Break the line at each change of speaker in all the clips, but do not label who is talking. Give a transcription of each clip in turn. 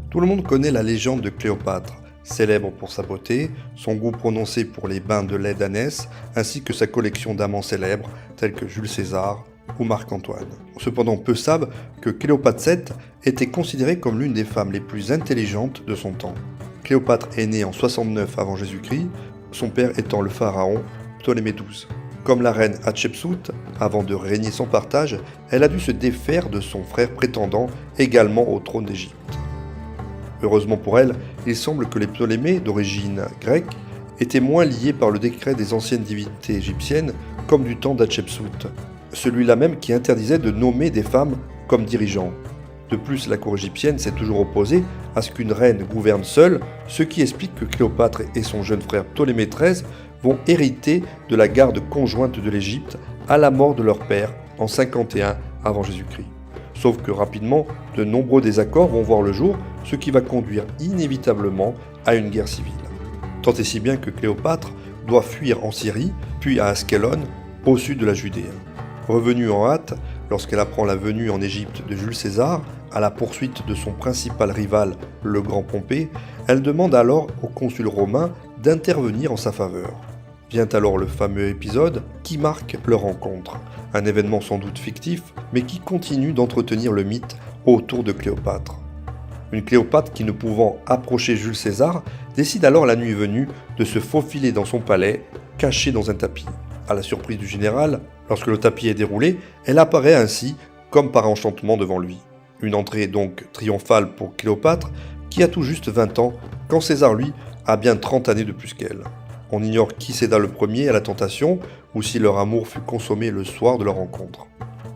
Tout le monde connaît la légende de Cléopâtre, célèbre pour sa beauté, son goût prononcé pour les bains de lait d'ânesse, ainsi que sa collection d'amants célèbres tels que Jules César ou Marc-Antoine. Cependant, peu savent que Cléopâtre VII était considérée comme l'une des femmes les plus intelligentes de son temps. Cléopâtre est née en 69 avant Jésus-Christ, son père étant le pharaon Ptolémée XII. Comme la reine Hatshepsut, avant de régner sans partage, elle a dû se défaire de son frère prétendant également au trône d'Égypte. Heureusement pour elle, il semble que les Ptolémées, d'origine grecque, étaient moins liés par le décret des anciennes divinités égyptiennes, comme du temps d'Hatshepsut, celui-là même qui interdisait de nommer des femmes comme dirigeants. De plus, la cour égyptienne s'est toujours opposée à ce qu'une reine gouverne seule, ce qui explique que Cléopâtre et son jeune frère Ptolémée XIII vont hériter de la garde conjointe de l'Égypte à la mort de leur père en 51 avant Jésus-Christ. Sauf que rapidement, de nombreux désaccords vont voir le jour, ce qui va conduire inévitablement à une guerre civile. Tant et si bien que Cléopâtre doit fuir en Syrie, puis à Ascalon, au sud de la Judée. Revenue en hâte, lorsqu'elle apprend la venue en Égypte de Jules César, à la poursuite de son principal rival, le grand Pompée, elle demande alors au consul romain d'intervenir en sa faveur. Vient alors le fameux épisode qui marque leur rencontre, un événement sans doute fictif, mais qui continue d'entretenir le mythe autour de Cléopâtre. Une Cléopâtre qui, ne pouvant approcher Jules César, décide alors la nuit venue de se faufiler dans son palais, caché dans un tapis. À la surprise du général, lorsque le tapis est déroulé, elle apparaît ainsi comme par enchantement devant lui. Une entrée donc triomphale pour Cléopâtre, qui a tout juste 20 ans, quand César, lui, a bien 30 années de plus qu'elle. On ignore qui céda le premier à la tentation, ou si leur amour fut consommé le soir de leur rencontre.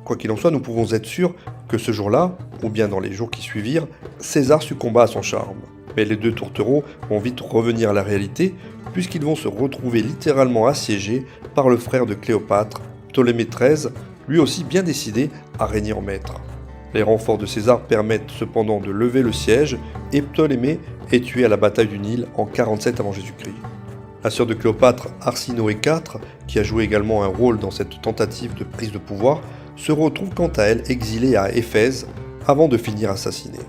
Quoi qu'il en soit, nous pouvons être sûrs que ce jour-là, ou bien dans les jours qui suivirent, César succomba à son charme. Mais les deux tourtereaux vont vite revenir à la réalité, puisqu'ils vont se retrouver littéralement assiégés par le frère de Cléopâtre, Ptolémée XIII, lui aussi bien décidé à régner en maître. Les renforts de César permettent cependant de lever le siège, et Ptolémée est tué à la bataille du Nil en 47 avant Jésus-Christ. La sœur de Cléopâtre, Arsinoé IV, qui a joué également un rôle dans cette tentative de prise de pouvoir, se retrouve quant à elle exilée à Éphèse avant de finir assassinée.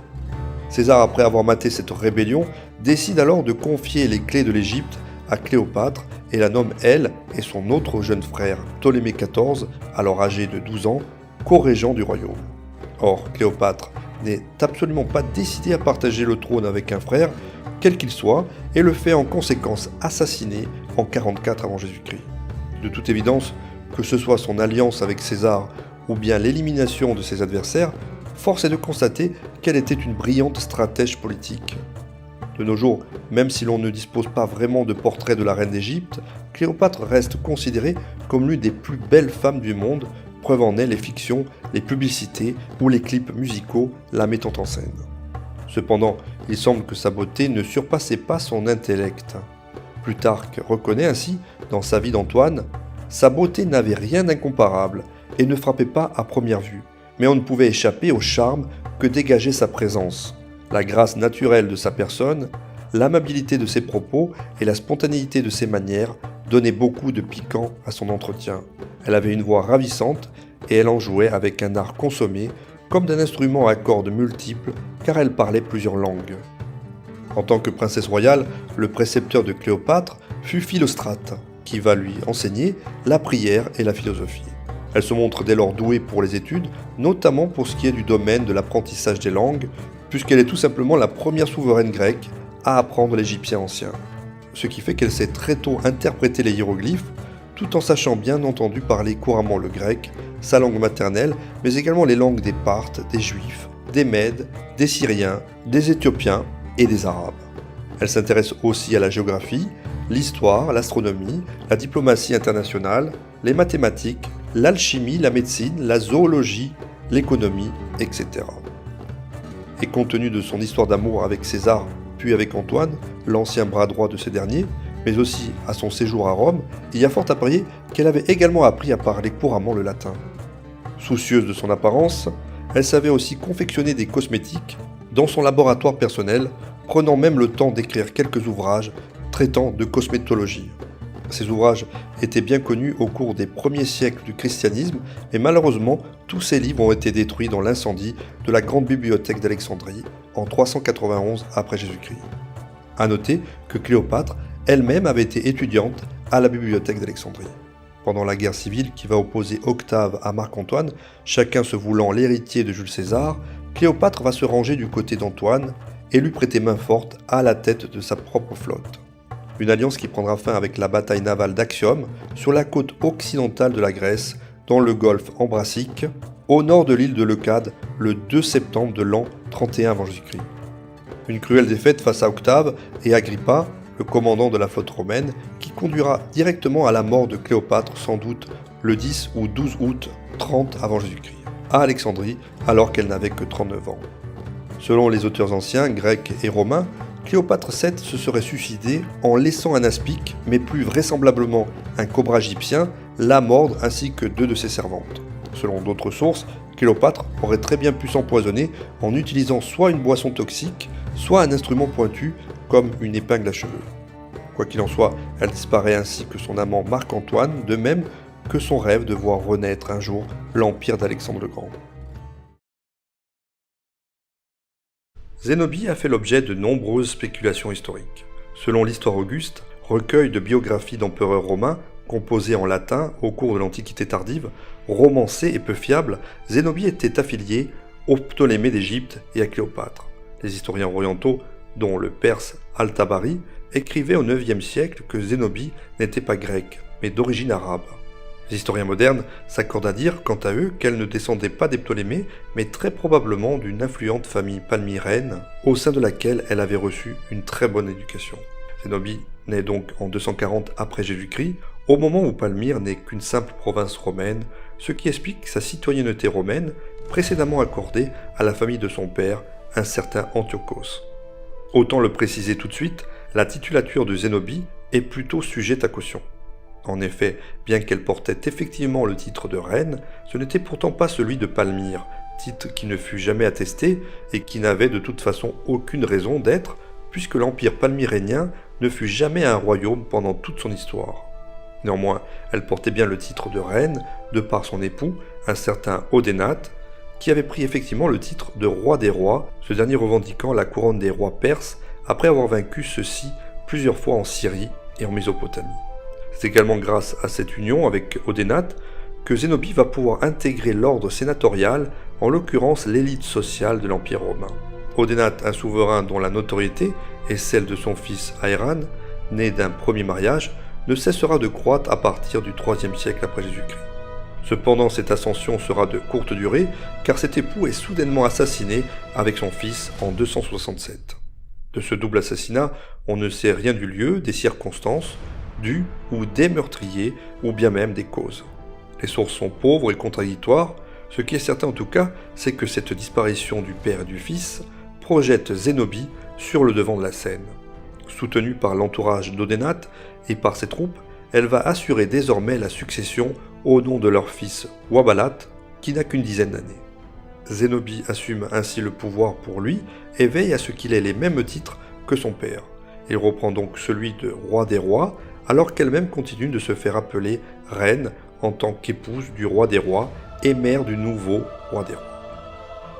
César, après avoir maté cette rébellion, décide alors de confier les clés de l'Égypte à Cléopâtre et la nomme elle et son autre jeune frère, Ptolémée XIV, alors âgé de 12 ans, co-régent du royaume. Or, Cléopâtre n'est absolument pas décidée à partager le trône avec un frère, quel qu'il soit, et le fait en conséquence assassiner en 44 avant Jésus-Christ. De toute évidence, que ce soit son alliance avec César ou bien l'élimination de ses adversaires, force est de constater qu'elle était une brillante stratège politique. De nos jours, même si l'on ne dispose pas vraiment de portrait de la reine d'Égypte, Cléopâtre reste considérée comme l'une des plus belles femmes du monde, preuve en est les fictions, les publicités ou les clips musicaux la mettant en scène. Cependant, il semble que sa beauté ne surpassait pas son intellect. Plutarque reconnaît ainsi, dans sa vie d'Antoine, « Sa beauté n'avait rien d'incomparable et ne frappait pas à première vue, mais on ne pouvait échapper au charme que dégageait sa présence, la grâce naturelle de sa personne, l'amabilité de ses propos et la spontanéité de ses manières donnaient beaucoup de piquant à son entretien. Elle avait une voix ravissante et elle en jouait avec un art consommé, comme d'un instrument à cordes multiples, car elle parlait plusieurs langues. En tant que princesse royale, le précepteur de Cléopâtre fut Philostrate, qui va lui enseigner la prière et la philosophie. Elle se montre dès lors douée pour les études, notamment pour ce qui est du domaine de l'apprentissage des langues, puisqu'elle est tout simplement la première souveraine grecque à apprendre l'égyptien ancien. Ce qui fait qu'elle sait très tôt interpréter les hiéroglyphes, tout en sachant bien entendu parler couramment le grec, sa langue maternelle, mais également les langues des Parthes, des Juifs, des Mèdes, des Syriens, des Éthiopiens et des Arabes. Elle s'intéresse aussi à la géographie, l'histoire, l'astronomie, la diplomatie internationale, les mathématiques, l'alchimie, la médecine, la zoologie, l'économie, etc. Et compte tenu de son histoire d'amour avec César, puis avec Antoine, l'ancien bras droit de ce dernier, mais aussi à son séjour à Rome, il y a fort à parier qu'elle avait également appris à parler couramment le latin. Soucieuse de son apparence, elle savait aussi confectionner des cosmétiques dans son laboratoire personnel, prenant même le temps d'écrire quelques ouvrages traitant de cosmétologie. Ces ouvrages étaient bien connus au cours des premiers siècles du christianisme, mais malheureusement, tous ces livres ont été détruits dans l'incendie de la grande bibliothèque d'Alexandrie en 391 après Jésus-Christ. À noter que Cléopâtre elle-même avait été étudiante à la bibliothèque d'Alexandrie. Pendant la guerre civile qui va opposer Octave à Marc-Antoine, chacun se voulant l'héritier de Jules César, Cléopâtre va se ranger du côté d'Antoine et lui prêter main forte à la tête de sa propre flotte. Une alliance qui prendra fin avec la bataille navale d'Actium sur la côte occidentale de la Grèce, dans le golfe Ambracique, au nord de l'île de Leucade, le 2 septembre de l'an 31 avant Jésus-Christ. Une cruelle défaite face à Octave et Agrippa, le commandant de la flotte romaine, qui conduira directement à la mort de Cléopâtre sans doute le 10 ou 12 août 30 avant Jésus-Christ, à Alexandrie, alors qu'elle n'avait que 39 ans. Selon les auteurs anciens, grecs et romains, Cléopâtre VII se serait suicidé en laissant un aspic, mais plus vraisemblablement un cobra égyptien, la mordre ainsi que 2 de ses servantes. Selon d'autres sources, Cléopâtre aurait très bien pu s'empoisonner en utilisant soit une boisson toxique, soit un instrument pointu comme une épingle à cheveux. Quoi qu'il en soit, elle disparaît ainsi que son amant Marc-Antoine, de même que son rêve de voir renaître un jour l'empire d'Alexandre le Grand. Zénobie a fait l'objet de nombreuses spéculations historiques. Selon l'Histoire Auguste, recueil de biographies d'empereurs romains, composé en latin au cours de l'Antiquité tardive, romancé et peu fiable, Zénobie était affiliée aux Ptolémées d'Égypte et à Cléopâtre. Les historiens orientaux, dont le perse Al-Tabari, écrivaient au IXe siècle que Zénobie n'était pas grecque, mais d'origine arabe. Les historiens modernes s'accordent à dire, quant à eux, qu'elle ne descendait pas des Ptolémées, mais très probablement d'une influente famille palmyrène, au sein de laquelle elle avait reçu une très bonne éducation. Zénobie naît donc en 240 après Jésus-Christ, au moment où Palmyre n'est qu'une simple province romaine, ce qui explique sa citoyenneté romaine, précédemment accordée à la famille de son père, un certain Antiochos. Autant le préciser tout de suite, la titulature de Zénobie est plutôt sujette à caution. En effet, bien qu'elle portait effectivement le titre de reine, ce n'était pourtant pas celui de Palmyre, titre qui ne fut jamais attesté et qui n'avait de toute façon aucune raison d'être, puisque l'empire palmyrénien ne fut jamais un royaume pendant toute son histoire. Néanmoins, elle portait bien le titre de reine, de par son époux, un certain Odénate, qui avait pris effectivement le titre de roi des rois, ce dernier revendiquant la couronne des rois perses après avoir vaincu ceux-ci plusieurs fois en Syrie et en Mésopotamie. C'est également grâce à cette union avec Odénate que Zénobie va pouvoir intégrer l'ordre sénatorial, en l'occurrence l'élite sociale de l'Empire romain. Odénate, un souverain dont la notoriété est celle de son fils Aéran, né d'un premier mariage, ne cessera de croître à partir du IIIe siècle après Jésus-Christ. Cependant, cette ascension sera de courte durée, car cet époux est soudainement assassiné avec son fils en 267. De ce double assassinat, on ne sait rien du lieu, des circonstances, du ou des meurtriers, ou bien même des causes. Les sources sont pauvres et contradictoires, ce qui est certain en tout cas, c'est que cette disparition du père et du fils projette Zénobie sur le devant de la scène. Soutenue par l'entourage d'Odénate et par ses troupes, elle va assurer désormais la succession au nom de leur fils Wabalat, qui n'a qu'une dizaine d'années. Zénobie assume ainsi le pouvoir pour lui et veille à ce qu'il ait les mêmes titres que son père. Il reprend donc celui de roi des rois, alors qu'elle-même continue de se faire appeler reine en tant qu'épouse du roi des rois et mère du nouveau roi des rois.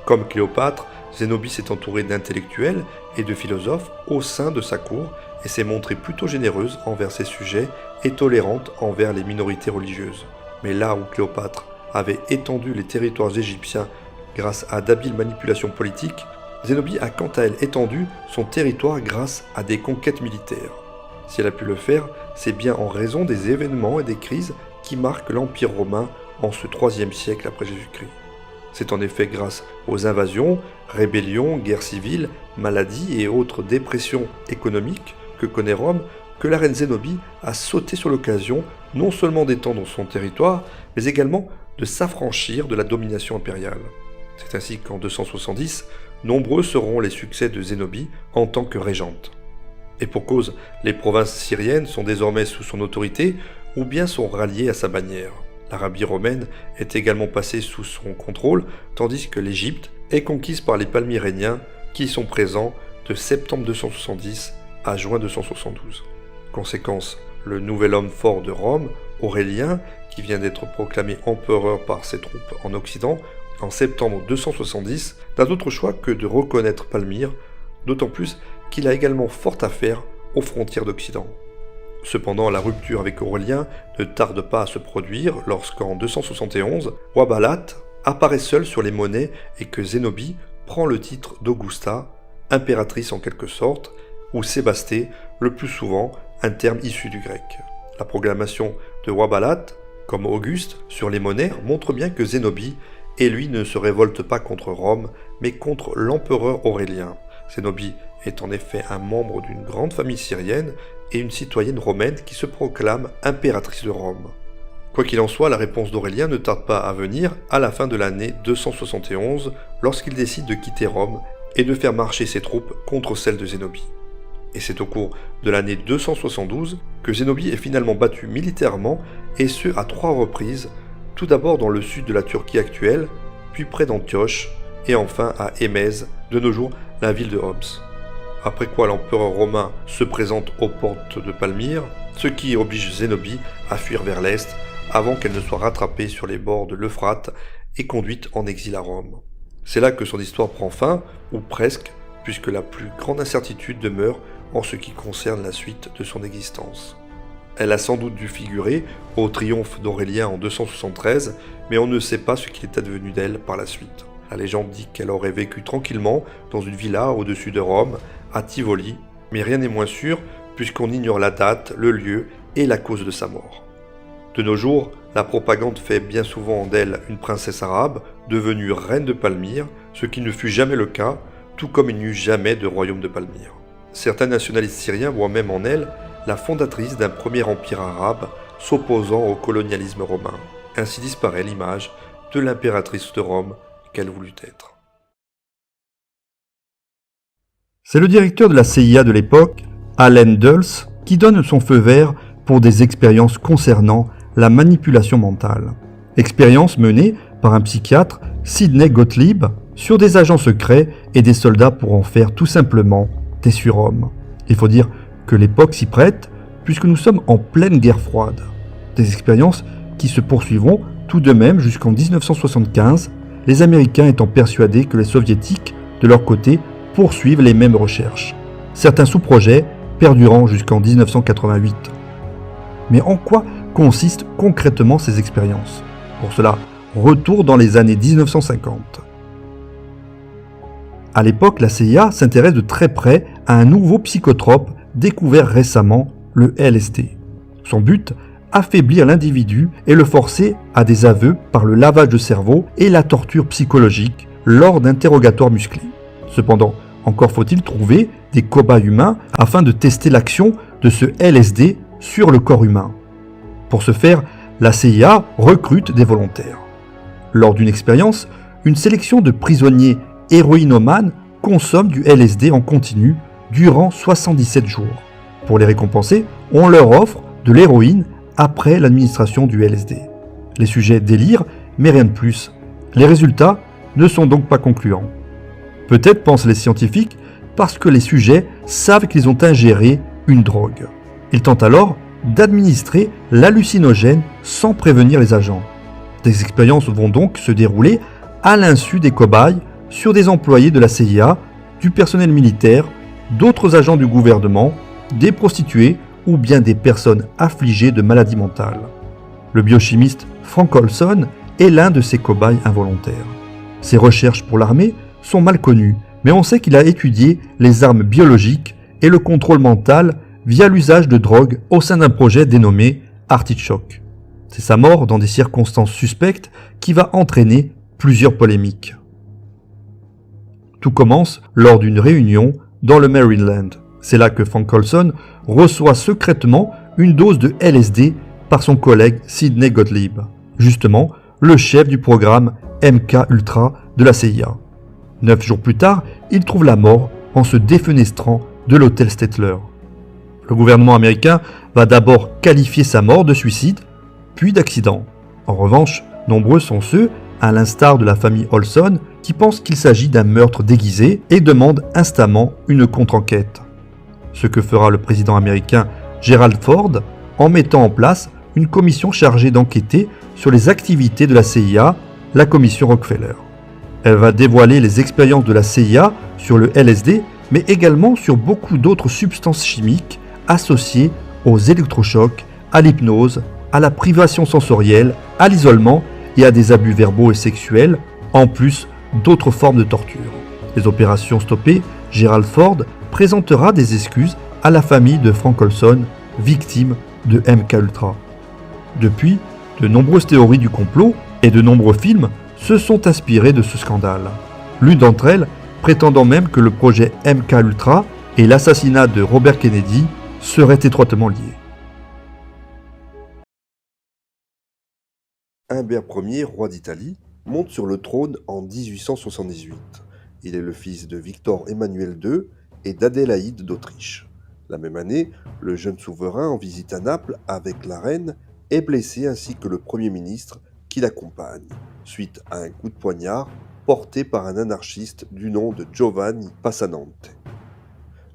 Comme Cléopâtre, Zénobie s'est entourée d'intellectuels et de philosophes au sein de sa cour et s'est montrée plutôt généreuse envers ses sujets et tolérante envers les minorités religieuses. Mais là où Cléopâtre avait étendu les territoires égyptiens grâce à d'habiles manipulations politiques, Zénobie a quant à elle étendu son territoire grâce à des conquêtes militaires. Si elle a pu le faire, c'est bien en raison des événements et des crises qui marquent l'Empire romain en ce IIIe siècle après Jésus-Christ. C'est en effet grâce aux invasions, rébellions, guerres civiles, maladies et autres dépressions économiques que connaît Rome que la reine Zénobie a sauté sur l'occasion non seulement d'étendre son territoire, mais également de s'affranchir de la domination impériale. C'est ainsi qu'en 270, nombreux seront les succès de Zénobie en tant que régente. Et pour cause, les provinces syriennes sont désormais sous son autorité ou bien sont ralliées à sa bannière. L'Arabie romaine est également passée sous son contrôle, tandis que l'Égypte est conquise par les Palmyréniens qui y sont présents de septembre 270 à juin 272. Conséquence, Le nouvel homme fort de Rome, Aurélien, qui vient d'être proclamé empereur par ses troupes en Occident en septembre 270, n'a d'autre choix que de reconnaître Palmyre, d'autant plus qu'il a également fort à faire aux frontières d'Occident. Cependant, la rupture avec Aurélien ne tarde pas à se produire lorsqu'en 271, Wabalat apparaît seul sur les monnaies et que Zénobie prend le titre d'Augusta, impératrice en quelque sorte, ou Sébasté, le plus souvent un terme issu du grec. La proclamation de Wabalat, comme Auguste, sur les monnaies montre bien que Zénobie et lui ne se révolte pas contre Rome, mais contre l'empereur Aurélien. Zénobie est en effet un membre d'une grande famille syrienne et une citoyenne romaine qui se proclame impératrice de Rome. Quoi qu'il en soit, la réponse d'Aurélien ne tarde pas à venir à la fin de l'année 271, lorsqu'il décide de quitter Rome et de faire marcher ses troupes contre celles de Zénobie. Et c'est au cours de l'année 272 que Zénobie est finalement battu militairement, et ce à 3 reprises, tout d'abord dans le sud de la Turquie actuelle, puis près d'Antioche, et enfin à Émèse, de nos jours la ville de Homs. Après quoi l'empereur romain se présente aux portes de Palmyre, ce qui oblige Zénobie à fuir vers l'est, avant qu'elle ne soit rattrapée sur les bords de l'Euphrate et conduite en exil à Rome. C'est là que son histoire prend fin, ou presque, puisque la plus grande incertitude demeure en ce qui concerne la suite de son existence. Elle a sans doute dû figurer au triomphe d'Aurélien en 273, mais on ne sait pas ce qu'il est advenu d'elle par la suite. La légende dit qu'elle aurait vécu tranquillement dans une villa au-dessus de Rome, à Tivoli, mais rien n'est moins sûr puisqu'on ignore la date, le lieu et la cause de sa mort. De nos jours, la propagande fait bien souvent d'elle une princesse arabe, devenue reine de Palmyre, ce qui ne fut jamais le cas, tout comme il n'y eut jamais de royaume de Palmyre. Certains nationalistes syriens voient même en elle la fondatrice d'un premier empire arabe s'opposant au colonialisme romain. Ainsi disparaît l'image de l'impératrice de Rome qu'elle voulut être.
C'est le directeur de la CIA de l'époque, Allen Dulles, qui donne son feu vert pour des expériences concernant la manipulation mentale. Expériences menées par un psychiatre, Sidney Gottlieb, sur des agents secrets et des soldats pour en faire tout simplement des surhommes. Il faut dire que l'époque s'y prête, puisque nous sommes en pleine guerre froide. Des expériences qui se poursuivront tout de même jusqu'en 1975, les Américains étant persuadés que les Soviétiques, de leur côté, poursuivent les mêmes recherches. Certains sous-projets perdurant jusqu'en 1988. Mais en quoi consistent concrètement ces expériences? Pour cela, retour dans les années 1950. À l'époque, la CIA s'intéresse de très près à un nouveau psychotrope découvert récemment, le LSD. Son but, affaiblir l'individu et le forcer à des aveux par le lavage de cerveau et la torture psychologique lors d'interrogatoires musclés. Cependant, encore faut-il trouver des cobayes humains afin de tester l'action de ce LSD sur le corps humain. Pour ce faire, la CIA recrute des volontaires. Lors d'une expérience, une sélection de prisonniers héroïnomanes consomment du LSD en continu durant 77 jours. Pour les récompenser, on leur offre de l'héroïne après l'administration du LSD. Les sujets délirent, mais rien de plus. Les résultats ne sont donc pas concluants. Peut-être pensent les scientifiques parce que les sujets savent qu'ils ont ingéré une drogue. Ils tentent alors d'administrer l'hallucinogène sans prévenir les agents. Des expériences vont donc se dérouler à l'insu des cobayes sur des employés de la CIA, du personnel militaire, d'autres agents du gouvernement, des prostituées ou bien des personnes affligées de maladies mentales. Le biochimiste Frank Olson est l'un de ces cobayes involontaires. Ses recherches pour l'armée sont mal connues, mais on sait qu'il a étudié les armes biologiques et le contrôle mental via l'usage de drogue au sein d'un projet dénommé Artichoke. C'est sa mort dans des circonstances suspectes qui va entraîner plusieurs polémiques. Tout commence lors d'une réunion dans le Maryland. C'est là que Frank Olson reçoit secrètement une dose de LSD par son collègue Sidney Gottlieb, justement le chef du programme MK-Ultra de la CIA. 9 jours plus tard, il trouve la mort en se défenestrant de l'hôtel Stettler. Le gouvernement américain va d'abord qualifier sa mort de suicide, puis d'accident. En revanche, nombreux sont ceux, à l'instar de la famille Olson, qui pensent qu'il s'agit d'un meurtre déguisé et demandent instamment une contre-enquête. Ce que fera le président américain Gerald Ford en mettant en place une commission chargée d'enquêter sur les activités de la CIA, la commission Rockefeller. Elle va dévoiler les expériences de la CIA sur le LSD, mais également sur beaucoup d'autres substances chimiques associées aux électrochocs, à l'hypnose, à la privation sensorielle, à l'isolement et à des abus verbaux et sexuels, en plus d'autres formes de torture. Les opérations stoppées, Gerald Ford présentera des excuses à la famille de Frank Olson, victime de MKUltra. Depuis, de nombreuses théories du complot et de nombreux films se sont inspirés de ce scandale. L'une d'entre elles prétendant même que le projet MKUltra et l'assassinat de Robert Kennedy seraient étroitement liés.
Humbert Ier, roi d'Italie, monte sur le trône en 1878. Il est le fils de Victor Emmanuel II et d'Adélaïde d'Autriche. La même année, le jeune souverain en visite à Naples avec la reine est blessé ainsi que le Premier ministre qui l'accompagne, suite à un coup de poignard porté par un anarchiste du nom de Giovanni Passanante.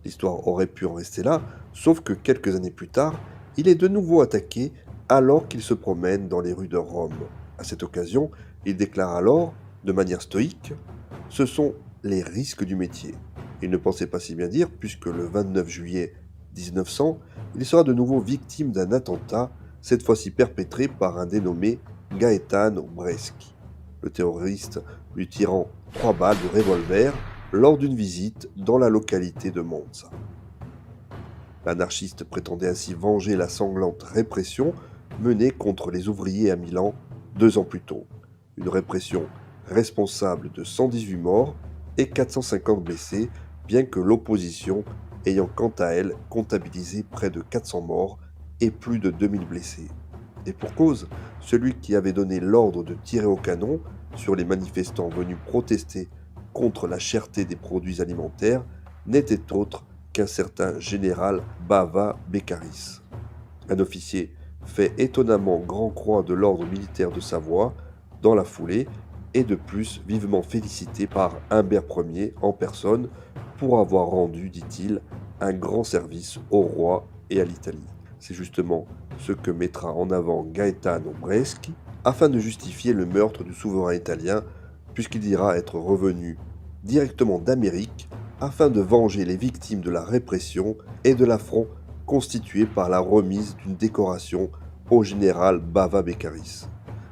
L'histoire aurait pu en rester là, sauf que quelques années plus tard, il est de nouveau attaqué alors qu'il se promène dans les rues de Rome. À cette occasion, il déclare alors, de manière stoïque, « Ce sont les risques du métier ». Il ne pensait pas si bien dire, puisque le 29 juillet 1900, il sera de nouveau victime d'un attentat, cette fois-ci perpétré par un dénommé Gaetano Bresci, le terroriste lui tirant 3 balles de revolver lors d'une visite dans la localité de Monza. L'anarchiste prétendait ainsi venger la sanglante répression menée contre les ouvriers à Milan 2 ans plus tôt. Une répression responsable de 118 morts et 450 blessés, bien que l'opposition ayant quant à elle comptabilisé près de 400 morts et plus de 2000 blessés. Et pour cause, celui qui avait donné l'ordre de tirer au canon sur les manifestants venus protester contre la cherté des produits alimentaires n'était autre qu'un certain général Bava Beccaris. Un officier fait étonnamment grand-croix de l'ordre militaire de Savoie dans la foulée et de plus vivement félicité par Humbert Ier en personne pour avoir rendu, dit-il, un grand service au roi et à l'Italie. C'est justement ce que mettra en avant Gaetano Bresci afin de justifier le meurtre du souverain italien, puisqu'il dira être revenu directement d'Amérique afin de venger les victimes de la répression et de l'affront constitué par la remise d'une décoration au général Bava Beccaris.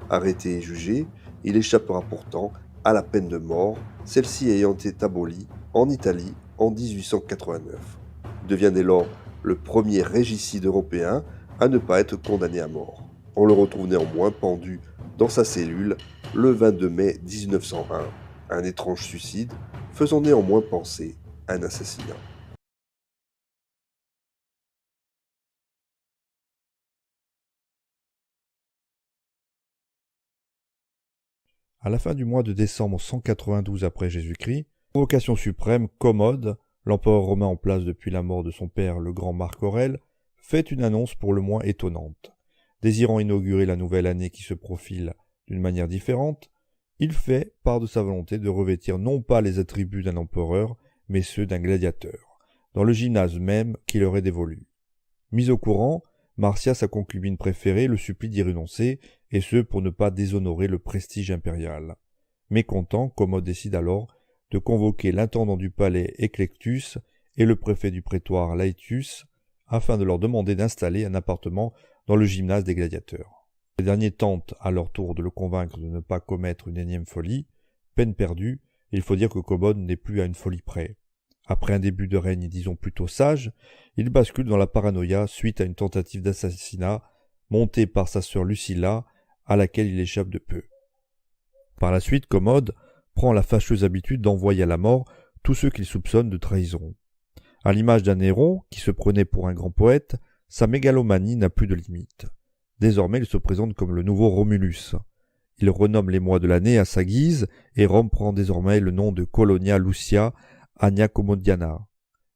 Arrêté et jugé, il échappera pourtant à la peine de mort, celle-ci ayant été abolie en Italie en 1889. Il devient dès lors le premier régicide européen à ne pas être condamné à mort. On le retrouve néanmoins pendu dans sa cellule le 22 mai 1901, un étrange suicide faisant néanmoins penser à un assassinat.
À la fin du mois de décembre 192 après Jésus-Christ, convocation suprême, Commode, l'empereur romain en place depuis la mort de son père le grand Marc Aurèle, fait une annonce pour le moins étonnante. Désirant inaugurer la nouvelle année qui se profile d'une manière différente, il fait part de sa volonté de revêtir non pas les attributs d'un empereur, mais ceux d'un gladiateur, dans le gymnase même qui leur est dévolu. Mis au courant, Marcia, sa concubine préférée, le supplie d'y renoncer, et ce pour ne pas déshonorer le prestige impérial. Mécontent, Commode décide alors de convoquer l'intendant du palais Eclectus et le préfet du prétoire Laetius, afin de leur demander d'installer un appartement dans le gymnase des gladiateurs. Les derniers tentent à leur tour de le convaincre de ne pas commettre une énième folie. Peine perdue, il faut dire que Commode n'est plus à une folie près. Après un début de règne, disons plutôt sage, il bascule dans la paranoïa suite à une tentative d'assassinat montée par sa sœur Lucilla, à laquelle il échappe de peu. Par la suite, Commode prend la fâcheuse habitude d'envoyer à la mort tous ceux qu'il soupçonne de trahison. À l'image d'un Néron, qui se prenait pour un grand poète, sa mégalomanie n'a plus de limite. Désormais, il se présente comme le nouveau Romulus. Il renomme les mois de l'année à sa guise, et Rome prend désormais le nom de Colonia Lucia Agna Commodiana.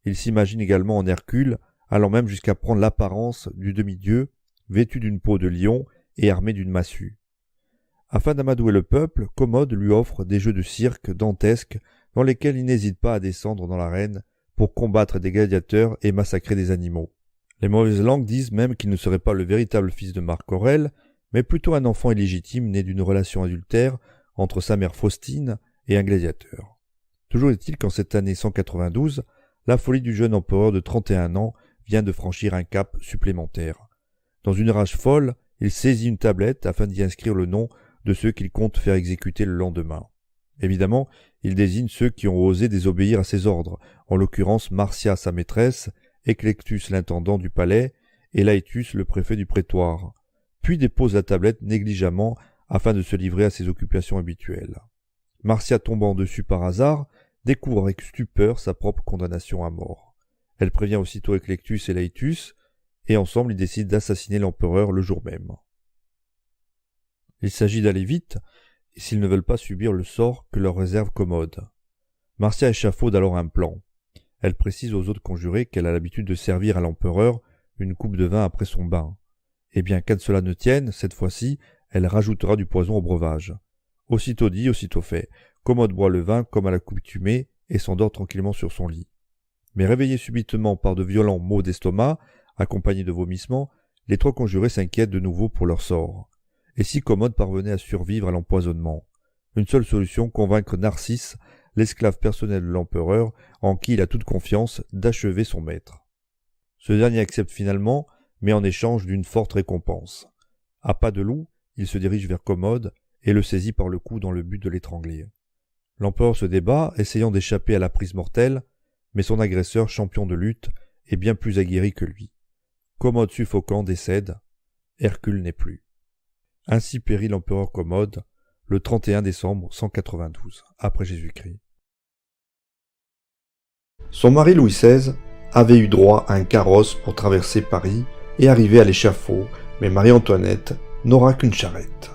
Il s'imagine également en Hercule, allant même jusqu'à prendre l'apparence du demi-dieu, vêtu d'une peau de lion et armé d'une massue. Afin d'amadouer le peuple, Commode lui offre des jeux de cirque dantesques dans lesquels il n'hésite pas à descendre dans l'arène pour combattre des gladiateurs et massacrer des animaux. Les mauvaises langues disent même qu'il ne serait pas le véritable fils de Marc Aurèle, mais plutôt un enfant illégitime né d'une relation adultère entre sa mère Faustine et un gladiateur. Toujours est-il qu'en cette année 192, la folie du jeune empereur de 31 ans vient de franchir un cap supplémentaire. Dans une rage folle, il saisit une tablette afin d'y inscrire le nom de ceux qu'il compte faire exécuter le lendemain. Évidemment, il désigne ceux qui ont osé désobéir à ses ordres, en l'occurrence Marcia sa maîtresse, Éclectus l'intendant du palais et Laetus le préfet du prétoire, puis dépose la tablette négligemment afin de se livrer à ses occupations habituelles. Marcia tombant dessus par hasard, découvre avec stupeur sa propre condamnation à mort. Elle prévient aussitôt Éclectus et Laetus, et ensemble ils décident d'assassiner l'empereur le jour même. Il s'agit d'aller vite, s'ils ne veulent pas subir le sort que leur réserve Commode. Marcia échafaude alors un plan. Elle précise aux autres conjurés qu'elle a l'habitude de servir à l'empereur une coupe de vin après son bain. Et bien qu'à cela ne tienne, cette fois-ci, elle rajoutera du poison au breuvage. Aussitôt dit, aussitôt fait. Commode boit le vin comme à l'accoutumée et s'endort tranquillement sur son lit. Mais réveillés subitement par de violents maux d'estomac, accompagnés de vomissements, les trois conjurés s'inquiètent de nouveau pour leur sort. Et si Commode parvenait à survivre à l'empoisonnement? Une seule solution, convaincre Narcisse, l'esclave personnel de l'empereur, en qui il a toute confiance, d'achever son maître. Ce dernier accepte finalement, mais en échange d'une forte récompense. À pas de loup, il se dirige vers Commode et le saisit par le cou dans le but de l'étrangler. L'empereur se débat, essayant d'échapper à la prise mortelle, mais son agresseur, champion de lutte, est bien plus aguerri que lui. Commode suffocant décède, Hercule n'est plus. Ainsi périt l'empereur Commode, le 31 décembre 192, après Jésus-Christ.
Son mari Louis XVI avait eu droit à un carrosse pour traverser Paris et arriver à l'échafaud, mais Marie-Antoinette n'aura qu'une charrette.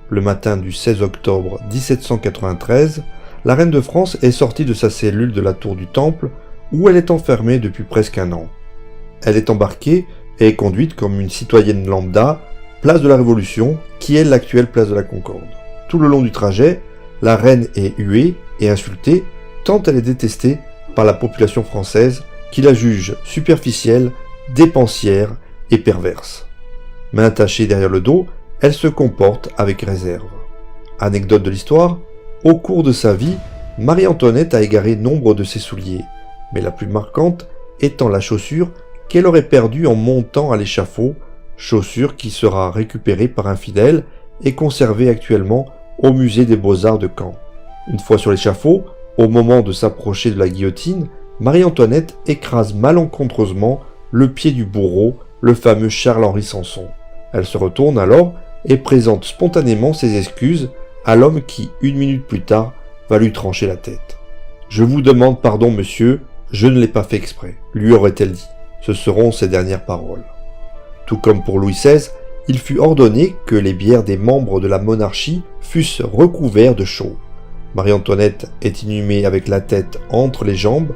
Le matin du 16 octobre 1793, la reine de France est sortie de sa cellule de la tour du Temple, où elle est enfermée depuis presque un an. Elle est embarquée et est conduite comme une citoyenne lambda, place de la Révolution, qui est l'actuelle place de la Concorde. Tout le long du trajet, la reine est huée et insultée, tant elle est détestée par la population française qui la juge superficielle, dépensière et perverse. Main attachée derrière le dos, elle se comporte avec réserve. Anecdote de l'histoire, au cours de sa vie, Marie-Antoinette a égaré nombre de ses souliers, mais la plus marquante étant la chaussure qu'elle aurait perdue en montant à l'échafaud, chaussure qui sera récupérée par un fidèle et conservée actuellement au musée des Beaux-Arts de Caen. Une fois sur l'échafaud, au moment de s'approcher de la guillotine, Marie-Antoinette écrase malencontreusement le pied du bourreau, le fameux Charles-Henri Sanson. Elle se retourne alors et présente spontanément ses excuses à l'homme qui, une minute plus tard, va lui trancher la tête. « Je vous demande pardon, monsieur, je ne l'ai pas fait exprès », lui aurait-elle dit. Ce seront ses dernières paroles. Tout comme pour Louis XVI, il fut ordonné que les bières des membres de la monarchie fussent recouverts de chaux. Marie-Antoinette est inhumée avec la tête entre les jambes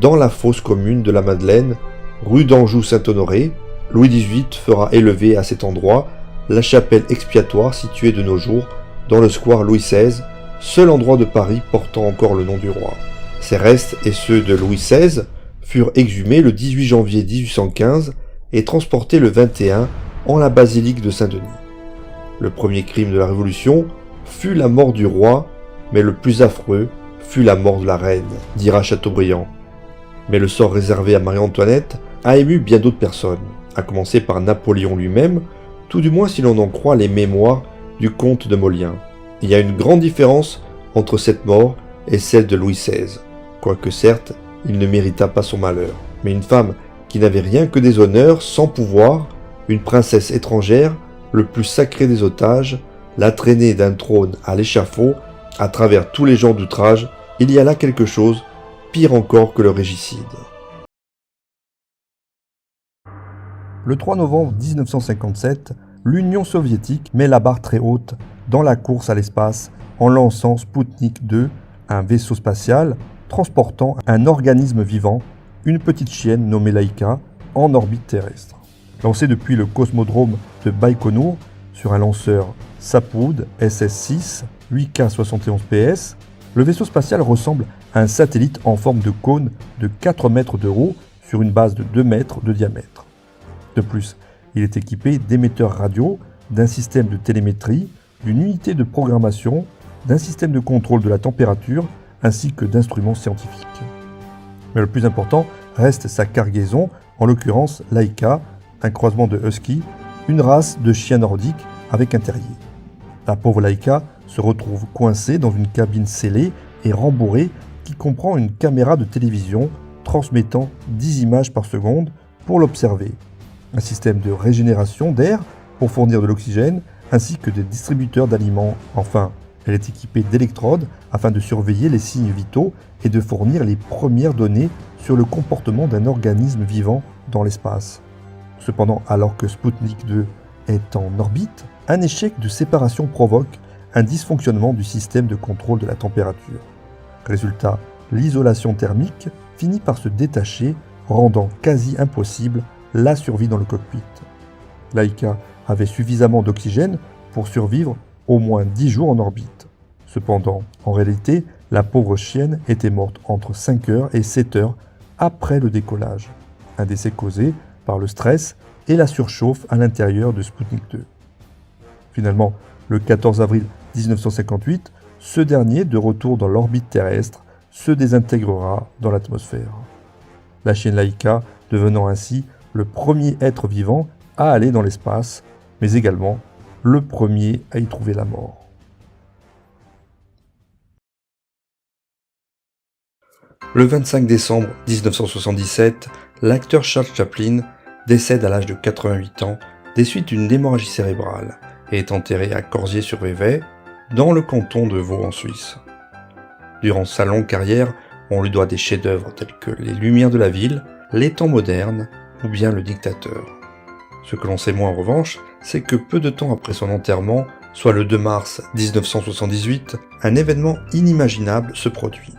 dans la fosse commune de la Madeleine, rue d'Anjou-Saint-Honoré. Louis XVIII fera élever à cet endroit la chapelle expiatoire située de nos jours dans le square Louis XVI, seul endroit de Paris portant encore le nom du roi. Ses restes et ceux de Louis XVI furent exhumés le 18 janvier 1815 et transportés le 21 en la basilique de Saint-Denis. Le premier crime de la Révolution fut la mort du roi, mais le plus affreux fut la mort de la reine, dira Chateaubriand. Mais le sort réservé à Marie-Antoinette a ému bien d'autres personnes, à commencer par Napoléon lui-même, tout du moins si l'on en croit les mémoires du comte de Molien. Il y a une grande différence entre cette mort et celle de Louis XVI, quoique certes, il ne mérita pas son malheur. Mais une femme qui n'avait rien que des honneurs, sans pouvoir, une princesse étrangère, le plus sacré des otages, la traînée d'un trône à l'échafaud, à travers tous les genres d'outrage, il y a là quelque chose, pire encore que le régicide.
Le 3 novembre 1957, l'Union soviétique met la barre très haute dans la course à l'espace en lançant Sputnik 2, un vaisseau spatial transportant un organisme vivant, une petite chienne nommée Laïka, en orbite terrestre. Lancé depuis le cosmodrome de Baïkonour sur un lanceur Sapoud SS-6 8K71 PS, le vaisseau spatial ressemble à un satellite en forme de cône de 4 mètres de haut sur une base de 2 mètres de diamètre. De plus, il est équipé d'émetteurs radio, d'un système de télémétrie, d'une unité de programmation, d'un système de contrôle de la température, ainsi que d'instruments scientifiques. Mais le plus important reste sa cargaison, en l'occurrence Laika, un croisement de husky, une race de chien nordique avec un terrier. La pauvre Laika se retrouve coincée dans une cabine scellée et rembourrée qui comprend une caméra de télévision transmettant 10 images par seconde pour l'observer, un système de régénération d'air pour fournir de l'oxygène, ainsi que des distributeurs d'aliments. Enfin, elle est équipée d'électrodes afin de surveiller les signes vitaux et de fournir les premières données sur le comportement d'un organisme vivant dans l'espace. Cependant, alors que Sputnik 2 est en orbite, un échec de séparation provoque un dysfonctionnement du système de contrôle de la température. Résultat, l'isolation thermique finit par se détacher, rendant quasi impossible la survie dans le cockpit. Laika avait suffisamment d'oxygène pour survivre au moins 10 jours en orbite. Cependant, en réalité, la pauvre chienne était morte entre 5 heures et 7 heures après le décollage. Un décès causé par le stress et la surchauffe à l'intérieur de Sputnik 2. Finalement, le 14 avril 1958, ce dernier, de retour dans l'orbite terrestre, se désintégrera dans l'atmosphère. La chienne Laika devenant ainsi le premier être vivant à aller dans l'espace, mais également le premier à y trouver la mort.
Le 25 décembre 1977, l'acteur Charles Chaplin décède à l'âge de 88 ans des suites d'une hémorragie cérébrale et est enterré à Corzier-sur-Vevey, dans le canton de Vaud en Suisse. Durant sa longue carrière, on lui doit des chefs-d'œuvre tels que Les Lumières de la Ville, Les Temps modernes ou bien Le Dictateur. Ce que l'on sait moins en revanche, c'est que peu de temps après son enterrement, soit le 2 mars 1978, un événement inimaginable se produit.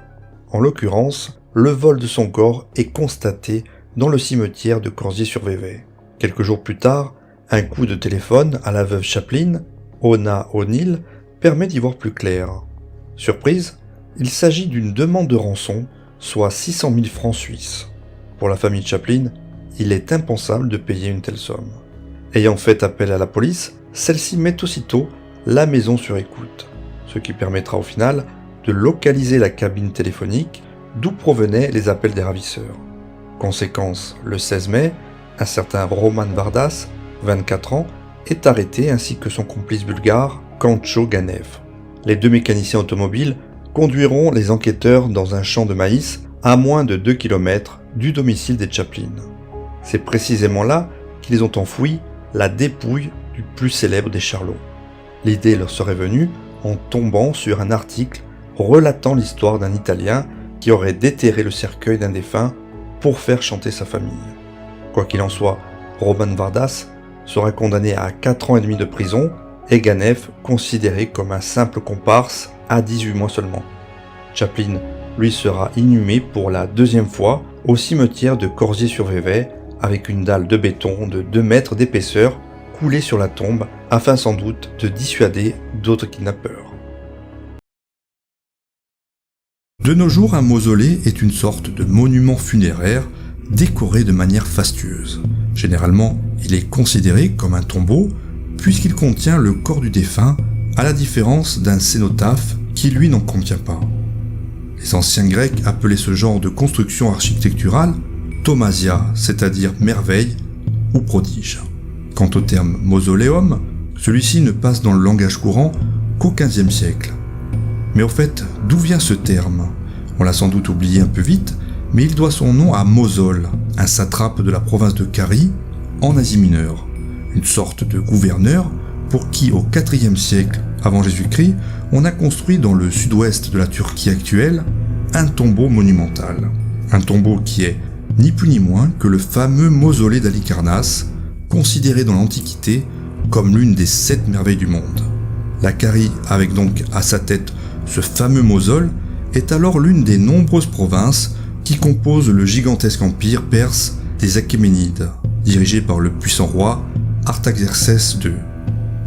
En l'occurrence, le vol de son corps est constaté dans le cimetière de Corzier-sur-Vevey. Quelques jours plus tard, un coup de téléphone à la veuve Chaplin, Ona O'Neill, permet d'y voir plus clair. Surprise, il s'agit d'une demande de rançon, soit 600 000 francs suisses. Pour la famille Chaplin, il est impensable de payer une telle somme. Ayant fait appel à la police, celle-ci met aussitôt la maison sur écoute, ce qui permettra au final de localiser la cabine téléphonique d'où provenaient les appels des ravisseurs. Conséquence, le 16 mai, un certain Roman Vardas, 24 ans, est arrêté ainsi que son complice bulgare, Kancho Ganev. Les deux mécaniciens automobiles conduiront les enquêteurs dans un champ de maïs à moins de 2 km du domicile des Chaplin. C'est précisément là qu'ils ont enfoui la dépouille du plus célèbre des Charlots. L'idée leur serait venue en tombant sur un article relatant l'histoire d'un Italien qui aurait déterré le cercueil d'un défunt pour faire chanter sa famille. Quoi qu'il en soit, Roman Vardas sera condamné à 4 ans et demi de prison et Ganev considéré comme un simple comparse à 18 mois seulement. Chaplin, lui, sera inhumé pour la deuxième fois au cimetière de Corzier-sur-Vevey avec une dalle de béton de 2 mètres d'épaisseur coulée sur la tombe afin sans doute de dissuader d'autres kidnappeurs.
De nos jours, un mausolée est une sorte de monument funéraire décoré de manière fastueuse. Généralement, il est considéré comme un tombeau puisqu'il contient le corps du défunt, à la différence d'un cénotaphe qui lui n'en contient pas. Les anciens Grecs appelaient ce genre de construction architecturale thaumasia, c'est-à-dire merveille ou prodige. Quant au terme mausoleum, celui-ci ne passe dans le langage courant qu'au XVe siècle. Mais au fait, d'où vient ce terme ? On l'a sans doute oublié un peu vite, mais il doit son nom à Mosol, un satrape de la province de Carie, en Asie mineure, une sorte de gouverneur pour qui, au IVe siècle avant Jésus-Christ, on a construit dans le sud-ouest de la Turquie actuelle un tombeau monumental. Un tombeau qui est ni plus ni moins que le fameux mausolée d'Halicarnasse, considéré dans l'Antiquité comme l'une des 7 merveilles du monde. La Carie, avec donc à sa tête ce fameux mausolée, est alors l'une des nombreuses provinces qui composent le gigantesque empire perse des Achéménides, dirigé par le puissant roi Artaxerxès II.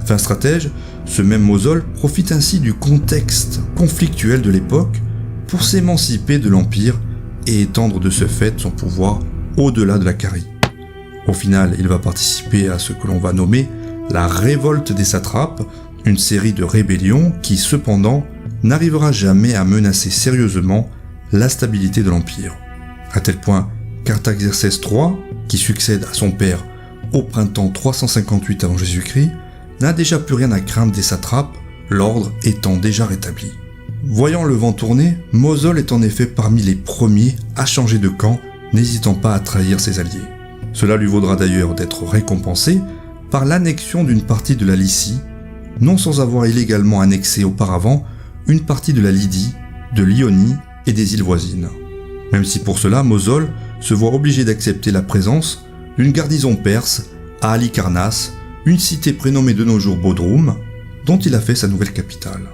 Fin stratège, ce même mausolée profite ainsi du contexte conflictuel de l'époque pour s'émanciper de l'empire et étendre de ce fait son pouvoir au-delà de la Carie.
Au final, il va participer à ce que l'on va nommer la révolte des satrapes, une série de rébellions qui, cependant, n'arrivera jamais à menacer sérieusement la stabilité de l'Empire. À tel point qu'Artaxerxès III, qui succède à son père au printemps 358 avant Jésus-Christ, n'a déjà plus rien à craindre des satrapes, l'ordre étant déjà rétabli. Voyant le vent tourner, Mosol est en effet parmi les premiers à changer de camp, n'hésitant pas à trahir ses alliés. Cela lui vaudra d'ailleurs d'être récompensé par l'annexion d'une partie de la Lycie, non sans avoir illégalement annexé auparavant une partie de la Lydie, de l'Ionie et des îles voisines. Même si pour cela Mosol se voit obligé d'accepter la présence d'une garnison perse à Halicarnasse, une cité prénommée de nos jours Bodrum, dont il a fait sa nouvelle capitale.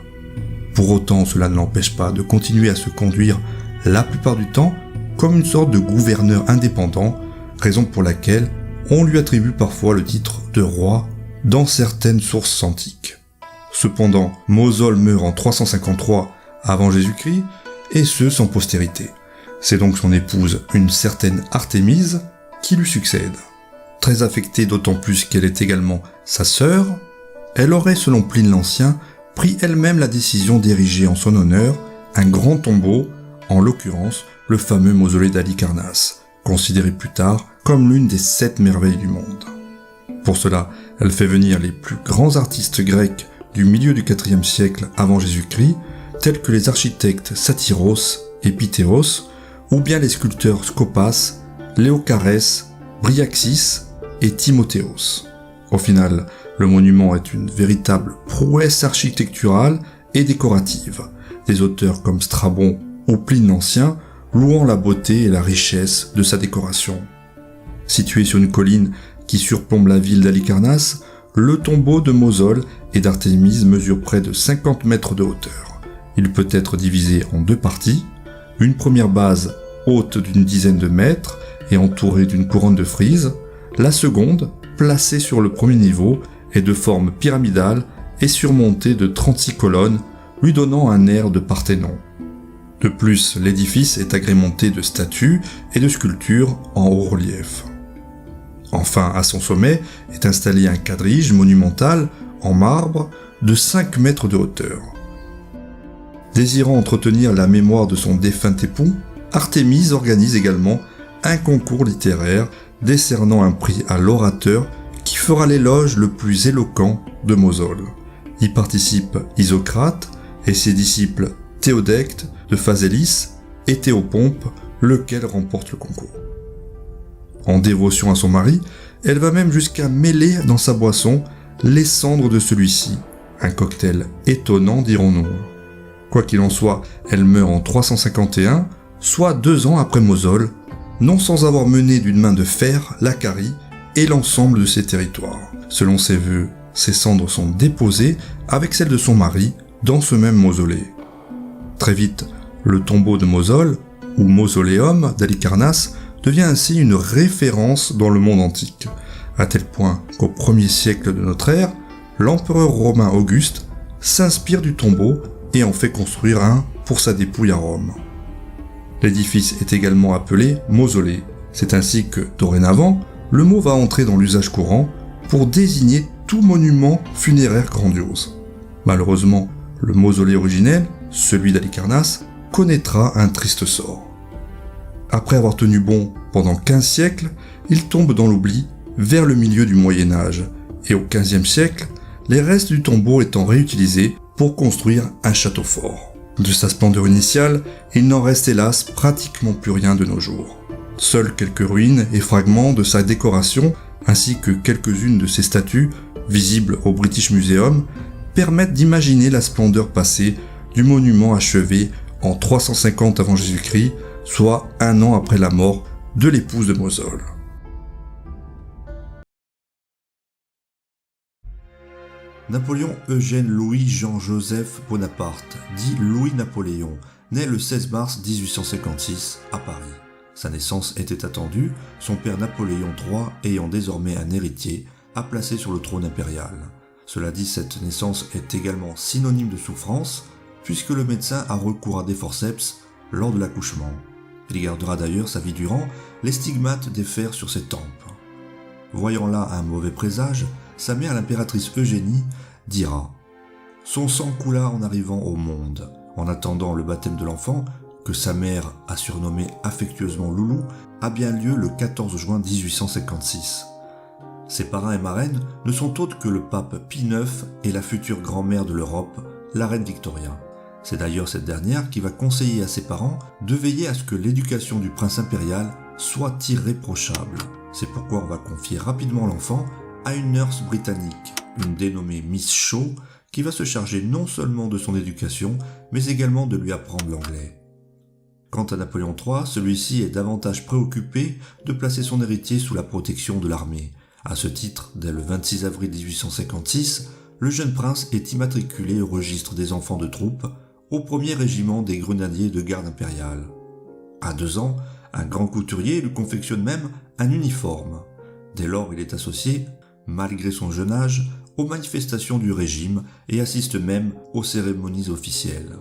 Pour autant, cela ne l'empêche pas de continuer à se conduire la plupart du temps comme une sorte de gouverneur indépendant, raison pour laquelle on lui attribue parfois le titre de roi dans certaines sources antiques. Cependant, Mosol meurt en 353 avant Jésus-Christ, et ce sans postérité. C'est donc son épouse, une certaine Artémise, qui lui succède. Très affectée d'autant plus qu'elle est également sa sœur, elle aurait, selon Pline l'Ancien, pris elle-même la décision d'ériger en son honneur un grand tombeau, en l'occurrence le fameux mausolée d'Halicarnasse, considéré plus tard comme l'une des 7 merveilles du monde. Pour cela, elle fait venir les plus grands artistes grecs du milieu du IVe siècle avant Jésus-Christ, tels que les architectes Satyros et Pythéos, ou bien les sculpteurs Scopas, Léocarès, Bryaxis et Timothéos. Au final, le monument est une véritable prouesse architecturale et décorative, des auteurs comme Strabon ou Pline l'Ancien louant la beauté et la richesse de sa décoration. Situé sur une colline qui surplombe la ville d'Halicarnasse, le tombeau de Mosol et d'Artémise mesure près de 50 mètres de hauteur. Il peut être divisé en 2 parties, une première base haute d'une dizaine de mètres et entourée d'une couronne de frises, la seconde, placée sur le premier niveau, est de forme pyramidale et surmontée de 36 colonnes, lui donnant un air de Parthénon. De plus, l'édifice est agrémenté de statues et de sculptures en haut relief. Enfin, à son sommet est installé un quadrige monumental en marbre de 5 mètres de hauteur. Désirant entretenir la mémoire de son défunt époux, Artémise organise également un concours littéraire décernant un prix à l'orateur qui fera l'éloge le plus éloquent de Mosol. Y participent Isocrate et ses disciples Théodecte de Phasélis et Théopompe, lequel remporte le concours. En dévotion à son mari, elle va même jusqu'à mêler dans sa boisson les cendres de celui-ci, un cocktail étonnant dirons-nous. Quoi qu'il en soit, elle meurt en 351, soit 2 ans après Mosol, non sans avoir mené d'une main de fer la Carie et l'ensemble de ses territoires. Selon ses vœux, ses cendres sont déposées avec celles de son mari dans ce même mausolée. Très vite, le tombeau de Mosol, ou mausoléum d'Halicarnasse, devient ainsi une référence dans le monde antique, à tel point qu'au 1er siècle de notre ère, l'empereur romain Auguste s'inspire du tombeau et en fait construire un pour sa dépouille à Rome. L'édifice est également appelé mausolée. C'est ainsi que, dorénavant, le mot va entrer dans l'usage courant pour désigner tout monument funéraire grandiose. Malheureusement, le mausolée originel, celui d'Halicarnasse, connaîtra un triste sort. Après avoir tenu bon pendant 15 siècles, il tombe dans l'oubli vers le milieu du Moyen-Âge, et au XVe siècle, les restes du tombeau étant réutilisés pour construire un château fort. De sa splendeur initiale, il n'en reste hélas pratiquement plus rien de nos jours. Seules quelques ruines et fragments de sa décoration, ainsi que quelques-unes de ses statues, visibles au British Museum, permettent d'imaginer la splendeur passée du monument achevé en 350 avant Jésus-Christ, soit 1 an après la mort de l'épouse de Mosol.
Napoléon Eugène Louis Jean-Joseph Bonaparte, dit Louis-Napoléon, naît le 16 mars 1856 à Paris. Sa naissance était attendue, son père Napoléon III ayant désormais un héritier à placer sur le trône impérial. Cela dit, cette naissance est également synonyme de souffrance, puisque le médecin a recours à des forceps lors de l'accouchement. Il gardera d'ailleurs sa vie durant les stigmates des fers sur ses tempes.
Voyant là un mauvais présage, sa mère, l'impératrice Eugénie, dira « Son sang coula en arrivant au monde. En attendant le baptême de l'enfant, que sa mère a surnommé affectueusement Loulou, a bien lieu le 14 juin 1856. Ses parrains et marraines ne sont autres que le pape Pie IX et la future grand-mère de l'Europe, la reine Victoria. C'est d'ailleurs cette dernière qui va conseiller à ses parents de veiller à ce que l'éducation du prince impérial soit irréprochable. C'est pourquoi on va confier rapidement l'enfant à une nurse britannique, une dénommée Miss Shaw, qui va se charger non seulement de son éducation, mais également de lui apprendre l'anglais. Quant à Napoléon III, celui-ci est davantage préoccupé de placer son héritier sous la protection de l'armée. À ce titre, dès le 26 avril 1856, le jeune prince est immatriculé au registre des enfants de troupe au 1er régiment des grenadiers de garde impériale. À 2 ans, un grand couturier lui confectionne même un uniforme. Dès lors, il est associé, malgré son jeune âge, aux manifestations du régime et assiste même aux cérémonies officielles.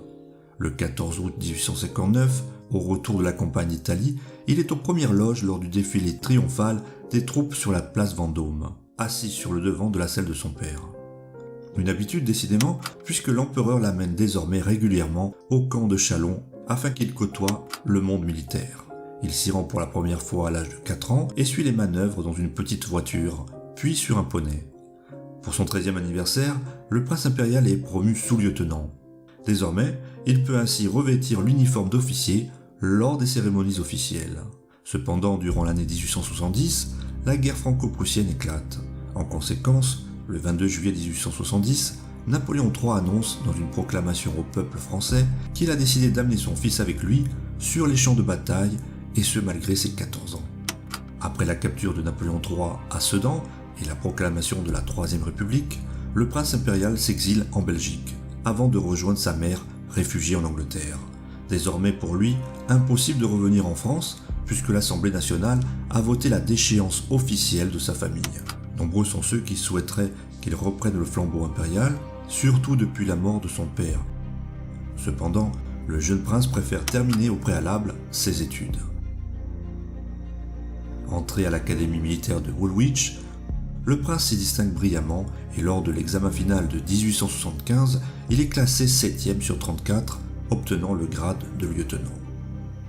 Le 14 août 1859, au retour de la campagne d'Italie, il est aux premières loges lors du défilé triomphal des troupes sur la place Vendôme, assis sur le devant de la selle de son père. Une habitude décidément, puisque l'empereur l'amène désormais régulièrement au camp de Châlons afin qu'il côtoie le monde militaire. Il s'y rend pour la première fois à l'âge de 4 ans et suit les manœuvres dans une petite voiture, puis sur un poney. Pour son 13e anniversaire, le prince impérial est promu sous-lieutenant. Désormais, il peut ainsi revêtir l'uniforme d'officier lors des cérémonies officielles. Cependant, durant l'année 1870, la guerre franco-prussienne éclate. En conséquence, le 22 juillet 1870, Napoléon III annonce dans une proclamation au peuple français qu'il a décidé d'amener son fils avec lui sur les champs de bataille, et ce malgré ses 14 ans. Après la capture de Napoléon III à Sedan et la proclamation de la Troisième République, le prince impérial s'exile en Belgique, avant de rejoindre sa mère réfugiée en Angleterre. Désormais pour lui, impossible de revenir en France, puisque l'Assemblée nationale a voté la déchéance officielle de sa famille. Nombreux sont ceux qui souhaiteraient qu'il reprenne le flambeau impérial, surtout depuis la mort de son père. Cependant, le jeune prince préfère terminer au préalable ses études. Entré à l'académie militaire de Woolwich, le prince s'y distingue brillamment et lors de l'examen final de 1875, il est classé 7e sur 34, obtenant le grade de lieutenant.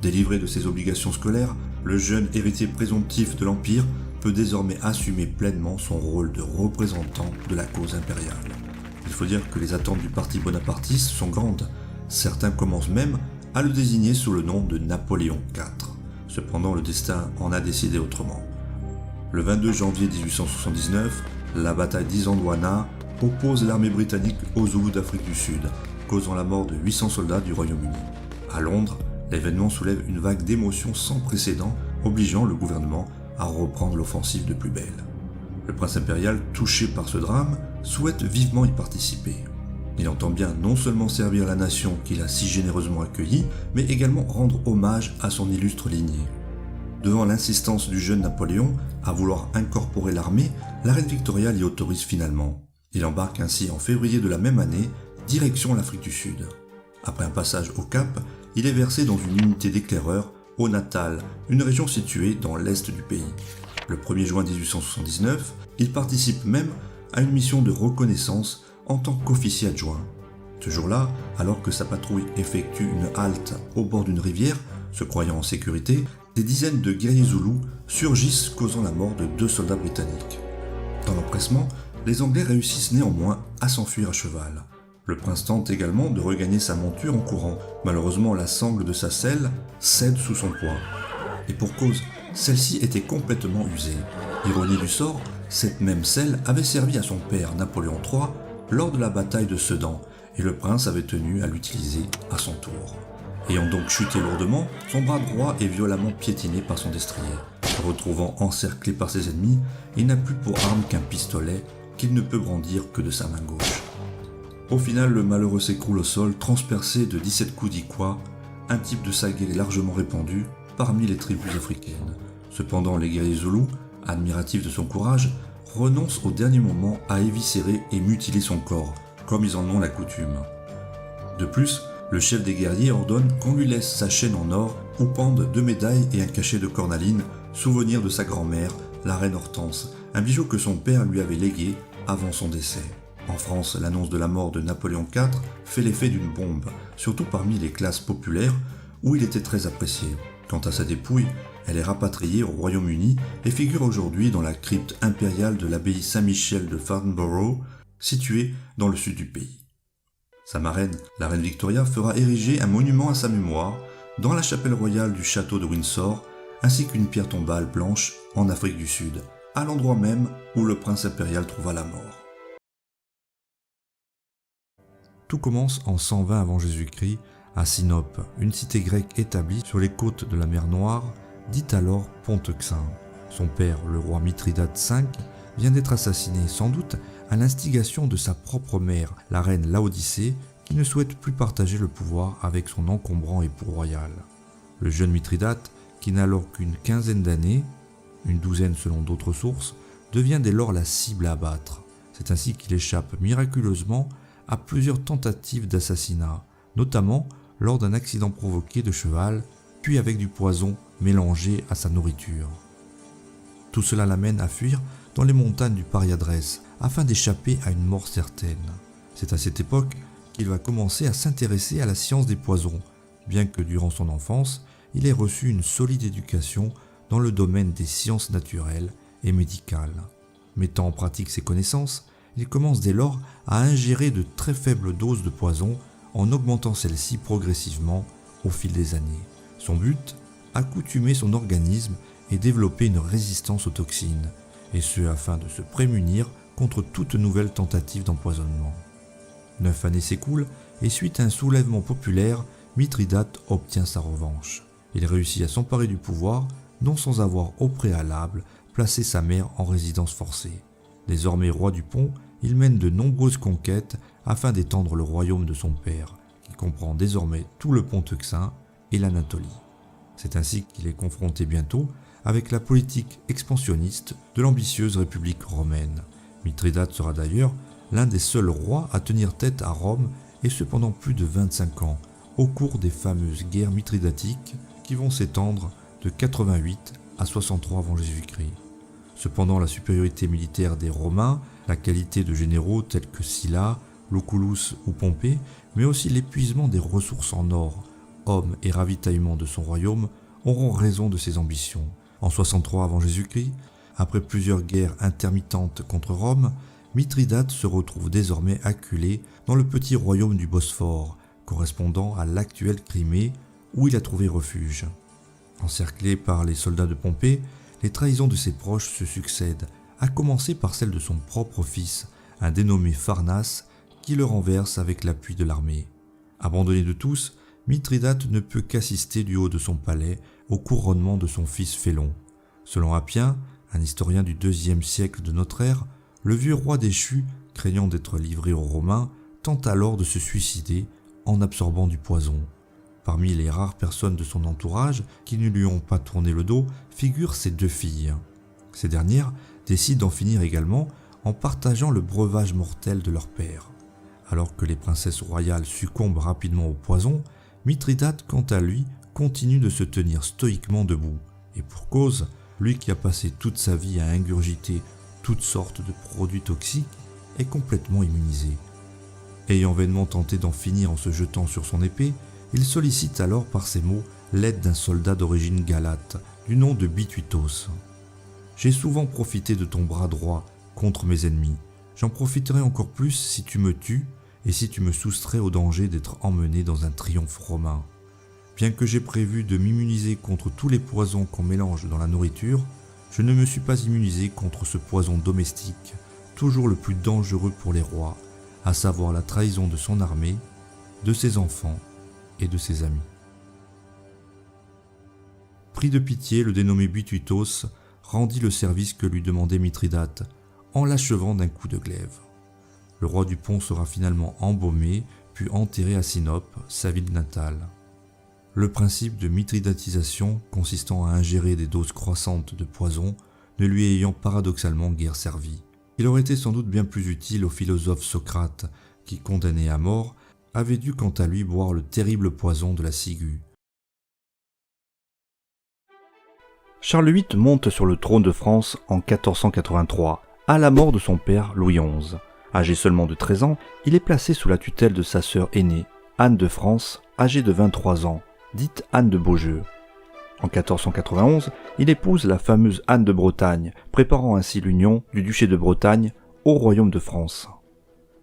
Délivré de ses obligations scolaires, le jeune héritier présomptif de l'Empire peut désormais assumer pleinement son rôle de représentant de la cause impériale. Il faut dire que les attentes du parti bonapartiste sont grandes. Certains commencent même à le désigner sous le nom de Napoléon IV. Cependant, le destin en a décidé autrement. Le 22 janvier 1879, la bataille d'Isandlwana oppose l'armée britannique aux Zoulous d'Afrique du Sud, causant la mort de 800 soldats du Royaume-Uni. À Londres, l'événement soulève une vague d'émotions sans précédent, obligeant le gouvernement à reprendre l'offensive de plus belle. Le prince impérial, touché par ce drame, souhaite vivement y participer. Il entend bien non seulement servir la nation qu'il a si généreusement accueillie, mais également rendre hommage à son illustre lignée. Devant l'insistance du jeune Napoléon à vouloir incorporer l'armée, la reine Victoria l'y autorise finalement. Il embarque ainsi en février de la même année, direction l'Afrique du Sud. Après un passage au Cap, il est versé dans une unité d'éclaireurs au Natal, une région située dans l'est du pays. Le 1er juin 1879, il participe même à une mission de reconnaissance en tant qu'officier adjoint. Ce jour-là, alors que sa patrouille effectue une halte au bord d'une rivière, se croyant en sécurité, des dizaines de guerriers zoulous surgissent causant la mort de 2 soldats britanniques. Dans l'empressement, les Anglais réussissent néanmoins à s'enfuir à cheval. Le prince tente également de regagner sa monture en courant. Malheureusement, la sangle de sa selle cède sous son poids. Et pour cause, celle-ci était complètement usée. Ironie du sort, cette même selle avait servi à son père Napoléon III lors de la bataille de Sedan, et le prince avait tenu à l'utiliser à son tour. Ayant donc chuté lourdement, son bras droit est violemment piétiné par son destrier. Se retrouvant encerclé par ses ennemis, il n'a plus pour arme qu'un pistolet qu'il ne peut brandir que de sa main gauche. Au final, le malheureux s'écroule au sol, transpercé de 17 coups d'Iquois, un type de saguet largement répandu parmi les tribus africaines. Cependant, les guerriers zoulous, admiratifs de son courage, renoncent au dernier moment à éviscérer et mutiler son corps, comme ils en ont la coutume. De plus, le chef des guerriers ordonne qu'on lui laisse sa chaîne en or où pendent 2 médailles et un cachet de cornaline, souvenir de sa grand-mère, la reine Hortense, un bijou que son père lui avait légué avant son décès. En France, l'annonce de la mort de Napoléon IV fait l'effet d'une bombe, surtout parmi les classes populaires où il était très apprécié. Quant à sa dépouille, elle est rapatriée au Royaume-Uni et figure aujourd'hui dans la crypte impériale de l'abbaye Saint-Michel de Farnborough, située dans le sud du pays. Sa marraine, la reine Victoria, fera ériger un monument à sa mémoire dans la chapelle royale du château de Windsor, ainsi qu'une pierre tombale blanche en Afrique du Sud, à l'endroit même où le prince impérial trouva la mort.
Tout commence en 120 avant Jésus-Christ à Sinope, une cité grecque établie sur les côtes de la mer Noire, dite alors Pont-Euxin. Son père, le roi Mithridate V, vient d'être assassiné, sans doute à l'instigation de sa propre mère, la reine Laodicée, qui ne souhaite plus partager le pouvoir avec son encombrant époux royal. Le jeune Mithridate, qui n'a alors qu'une quinzaine d'années, une douzaine selon d'autres sources, devient dès lors la cible à abattre. C'est ainsi qu'il échappe miraculeusement à plusieurs tentatives d'assassinat, notamment lors d'un accident provoqué de cheval, puis avec du poison mélangé à sa nourriture. Tout cela l'amène à fuir dans les montagnes du Pariadrès, afin d'échapper à une mort certaine. C'est à cette époque qu'il va commencer à s'intéresser à la science des poisons, bien que durant son enfance, il ait reçu une solide éducation dans le domaine des sciences naturelles et médicales. Mettant en pratique ses connaissances, il commence dès lors à ingérer de très faibles doses de poison en augmentant celles-ci progressivement au fil des années. Son but, accoutumer son organisme et développer une résistance aux toxines, et ce afin de se prémunir contre toute nouvelle tentative d'empoisonnement. 9 années s'écoulent et suite à un soulèvement populaire, Mithridate obtient sa revanche. Il réussit à s'emparer du pouvoir, non sans avoir au préalable placé sa mère en résidence forcée. Désormais roi du Pont, il mène de nombreuses conquêtes afin d'étendre le royaume de son père, qui comprend désormais tout le Pont-Euxin et l'Anatolie. C'est ainsi qu'il est confronté bientôt avec la politique expansionniste de l'ambitieuse République romaine. Mithridate sera d'ailleurs l'un des seuls rois à tenir tête à Rome, et ce pendant plus de 25 ans, au cours des fameuses guerres mithridatiques qui vont s'étendre de 88 à 63 avant Jésus-Christ. Cependant, la supériorité militaire des Romains, la qualité de généraux tels que Sylla, Lucullus ou Pompée, mais aussi l'épuisement des ressources en or, hommes et ravitaillement de son royaume auront raison de ses ambitions. En 63 avant Jésus-Christ, après plusieurs guerres intermittentes contre Rome, Mithridate se retrouve désormais acculé dans le petit royaume du Bosphore, correspondant à l'actuelle Crimée, où il a trouvé refuge. Encerclé par les soldats de Pompée, les trahisons de ses proches se succèdent, à commencer par celle de son propre fils, un dénommé Pharnace, qui le renverse avec l'appui de l'armée. Abandonné de tous, Mithridate ne peut qu'assister du haut de son palais au couronnement de son fils Félon. Selon Appien, un historien du IIe siècle de notre ère, le vieux roi déchu, craignant d'être livré aux Romains, tente alors de se suicider en absorbant du poison. Parmi les rares personnes de son entourage qui ne lui ont pas tourné le dos figurent ses 2 filles. Ces dernières décident d'en finir également en partageant le breuvage mortel de leur père. Alors que les princesses royales succombent rapidement au poison, Mithridate, quant à lui, continue de se tenir stoïquement debout. Et pour cause, lui qui a passé toute sa vie à ingurgiter toutes sortes de produits toxiques est complètement immunisé. Ayant vainement tenté d'en finir en se jetant sur son épée, il sollicite alors par ces mots l'aide d'un soldat d'origine galate, du nom de Bituitos. « J'ai souvent profité de ton bras droit contre mes ennemis. J'en profiterai encore plus si tu me tues et si tu me soustrais au danger d'être emmené dans un triomphe romain. Bien que j'ai prévu de m'immuniser contre tous les poisons qu'on mélange dans la nourriture, je ne me suis pas immunisé contre ce poison domestique, toujours le plus dangereux pour les rois, à savoir la trahison de son armée, de ses enfants et de ses amis. » Pris de pitié, le dénommé Bituitos rendit le service que lui demandait Mithridate, en l'achevant d'un coup de glaive. Le roi du Pont sera finalement embaumé, puis enterré à Sinope, sa ville natale. Le principe de mithridatisation, consistant à ingérer des doses croissantes de poison, ne lui ayant paradoxalement guère servi. Il aurait été sans doute bien plus utile au philosophe Socrate, qui, condamné à mort, avait dû quant à lui boire le terrible poison de la ciguë.
Charles VIII monte sur le trône de France en 1483, à la mort de son père Louis XI. Âgé seulement de 13 ans, il est placé sous la tutelle de sa sœur aînée, Anne de France, âgée de 23 ans, dite Anne de Beaujeu. En 1491, il épouse la fameuse Anne de Bretagne, préparant ainsi l'union du duché de Bretagne au royaume de France.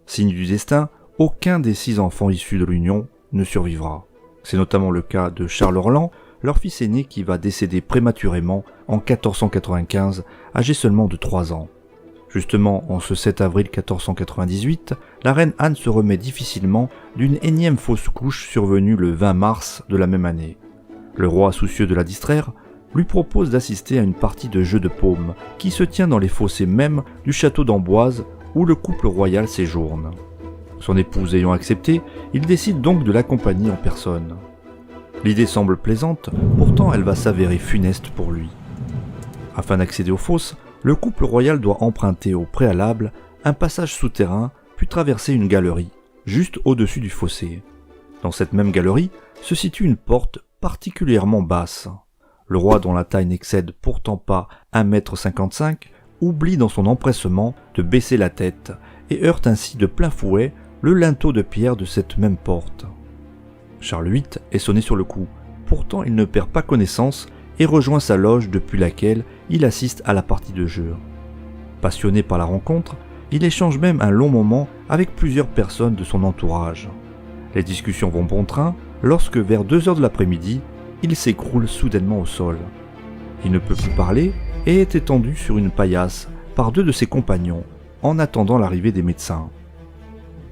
Signe du destin, aucun des 6 enfants issus de l'union ne survivra. C'est notamment le cas de Charles Orlan, leur fils aîné qui va décéder prématurément en 1495, âgé seulement de 3 ans. Justement, en ce 7 avril 1498, la reine Anne se remet difficilement d'une énième fausse couche survenue le 20 mars de la même année. Le roi, soucieux de la distraire, lui propose d'assister à une partie de jeu de paume qui se tient dans les fossés même du château d'Amboise où le couple royal séjourne. Son épouse ayant accepté, il décide donc de l'accompagner en personne. L'idée semble plaisante, pourtant elle va s'avérer funeste pour lui. Afin d'accéder aux fosses, le couple royal doit emprunter au préalable un passage souterrain puis traverser une galerie, juste au-dessus du fossé. Dans cette même galerie se situe une porte particulièrement basse. Le roi, dont la taille n'excède pourtant pas 1,55 m, oublie dans son empressement de baisser la tête et heurte ainsi de plein fouet le linteau de pierre de cette même porte. Charles VIII est sonné sur le coup, pourtant il ne perd pas connaissance et rejoint sa loge depuis laquelle il assiste à la partie de jeu. Passionné par la rencontre, il échange même un long moment avec plusieurs personnes de son entourage. Les discussions vont bon train lorsque vers 2h de l'après-midi, il s'écroule soudainement au sol. Il ne peut plus parler et est étendu sur une paillasse par 2 de ses compagnons en attendant l'arrivée des médecins.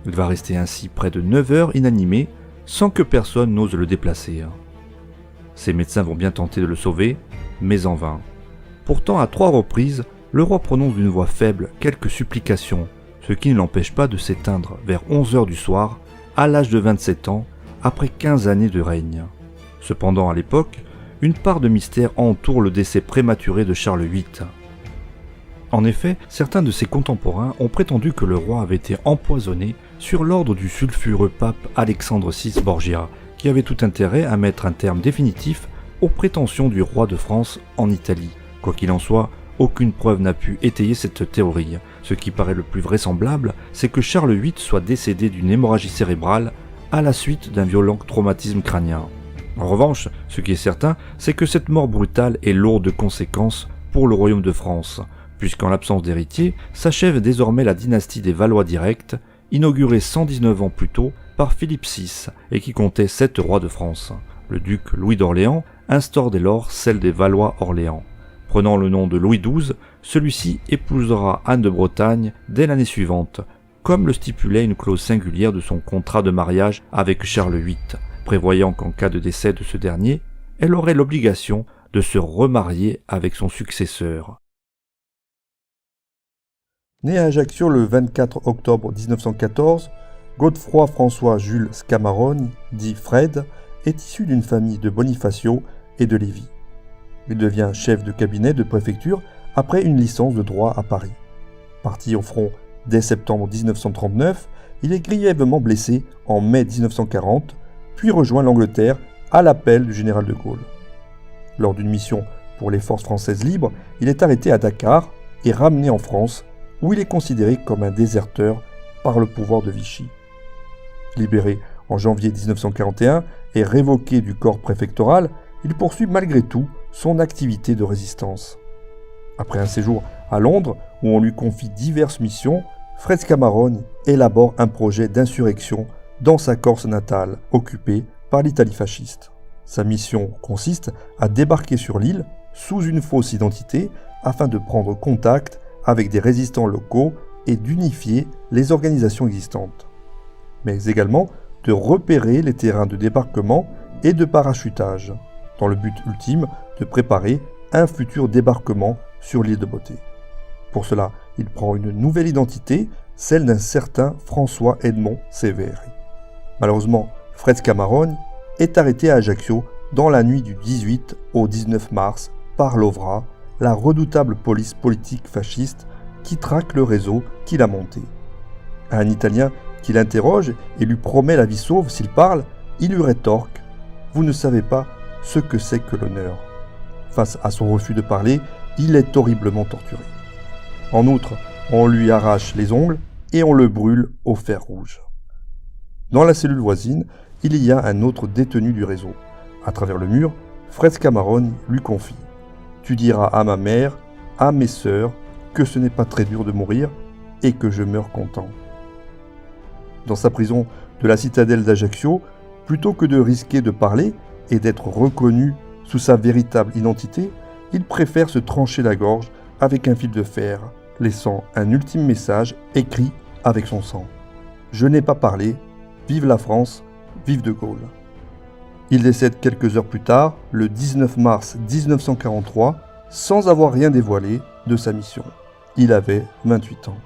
Il va rester ainsi près de 9 heures inanimé sans que personne n'ose le déplacer. Ces médecins vont bien tenter de le sauver, mais en vain. Pourtant, à 3 reprises, le roi prononce d'une voix faible quelques supplications, ce qui ne l'empêche pas de s'éteindre vers 11 heures du soir, à l'âge de 27 ans, après 15 années de règne. Cependant, à l'époque, une part de mystère entoure le décès prématuré de Charles VIII. En effet, certains de ses contemporains ont prétendu que le roi avait été empoisonné sur l'ordre du sulfureux pape Alexandre VI Borgia, qui avait tout intérêt à mettre un terme définitif aux prétentions du roi de France en Italie. Quoi qu'il en soit, aucune preuve n'a pu étayer cette théorie. Ce qui paraît le plus vraisemblable, c'est que Charles VIII soit décédé d'une hémorragie cérébrale à la suite d'un violent traumatisme crânien. En revanche, ce qui est certain, c'est que cette mort brutale est lourde de conséquences pour le royaume de France, puisqu'en l'absence d'héritier, s'achève désormais la dynastie des Valois directs, inaugurée 119 ans plus tôt par Philippe VI et qui comptait 7 rois de France. Le duc Louis d'Orléans instaure dès lors celle des Valois-Orléans. Prenant le nom de Louis XII, celui-ci épousera Anne de Bretagne dès l'année suivante, comme le stipulait une clause singulière de son contrat de mariage avec Charles VIII, prévoyant qu'en cas de décès de ce dernier, elle aurait l'obligation de se remarier avec son successeur.
Né à Ajaccio le 24 octobre 1914, Godefroy François Jules Scamarone, dit Fred, est issu d'une famille de Bonifacio et de Lévy. Il devient chef de cabinet de préfecture après une licence de droit à Paris. Parti au front dès septembre 1939, il est grièvement blessé en mai 1940, puis rejoint l'Angleterre à l'appel du général de Gaulle. Lors d'une mission pour les forces françaises libres, il est arrêté à Dakar et ramené en France, où il est considéré comme un déserteur par le pouvoir de Vichy. Libéré en janvier 1941 et révoqué du corps préfectoral, il poursuit malgré tout son activité de résistance. Après un séjour à Londres, où on lui confie diverses missions, Fred Scamarone élabore un projet d'insurrection dans sa Corse natale, occupée par l'Italie fasciste. Sa mission consiste à débarquer sur l'île sous une fausse identité afin de prendre contact avec des résistants locaux et d'unifier les organisations existantes, mais également de repérer les terrains de débarquement et de parachutage, dans le but ultime de préparer un futur débarquement sur l'île de Beauté. Pour cela, il prend une nouvelle identité, celle d'un certain François-Edmond Sévère. Malheureusement, Fred Scamarone est arrêté à Ajaccio dans la nuit du 18 au 19 mars par l'OVRA, la redoutable police politique fasciste qui traque le réseau qu'il a monté. À un Italien qui l'interroge et lui promet la vie sauve s'il parle, il lui rétorque « Vous ne savez pas ce que c'est que l'honneur ».
Face à son refus de parler, il est horriblement torturé. En outre, on lui arrache les ongles et on le brûle au fer rouge. Dans la cellule voisine, il y a un autre détenu du réseau. À travers le mur, Fred Scamarone lui confie « Tu diras à ma mère, à mes sœurs, que ce n'est pas très dur de mourir et que je meurs content. » Dans sa prison de la citadelle d'Ajaccio, plutôt que de risquer de parler et d'être reconnu sous sa véritable identité, il préfère se trancher la gorge avec un fil de fer, laissant un ultime message écrit avec son sang. « Je n'ai pas parlé, vive la France, vive de Gaulle ». Il décède quelques heures plus tard, le 19 mars 1943, sans avoir rien dévoilé de sa mission. Il avait 28 ans.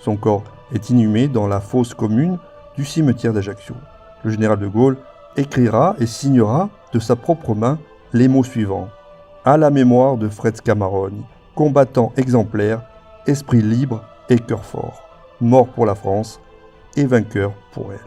Son corps est inhumé dans la fosse commune du cimetière d'Ajaccio. Le général de Gaulle écrira et signera de sa propre main les mots suivants. « À la mémoire de Fred Scamarone, combattant exemplaire, esprit libre et cœur fort, mort pour la France et vainqueur pour elle. »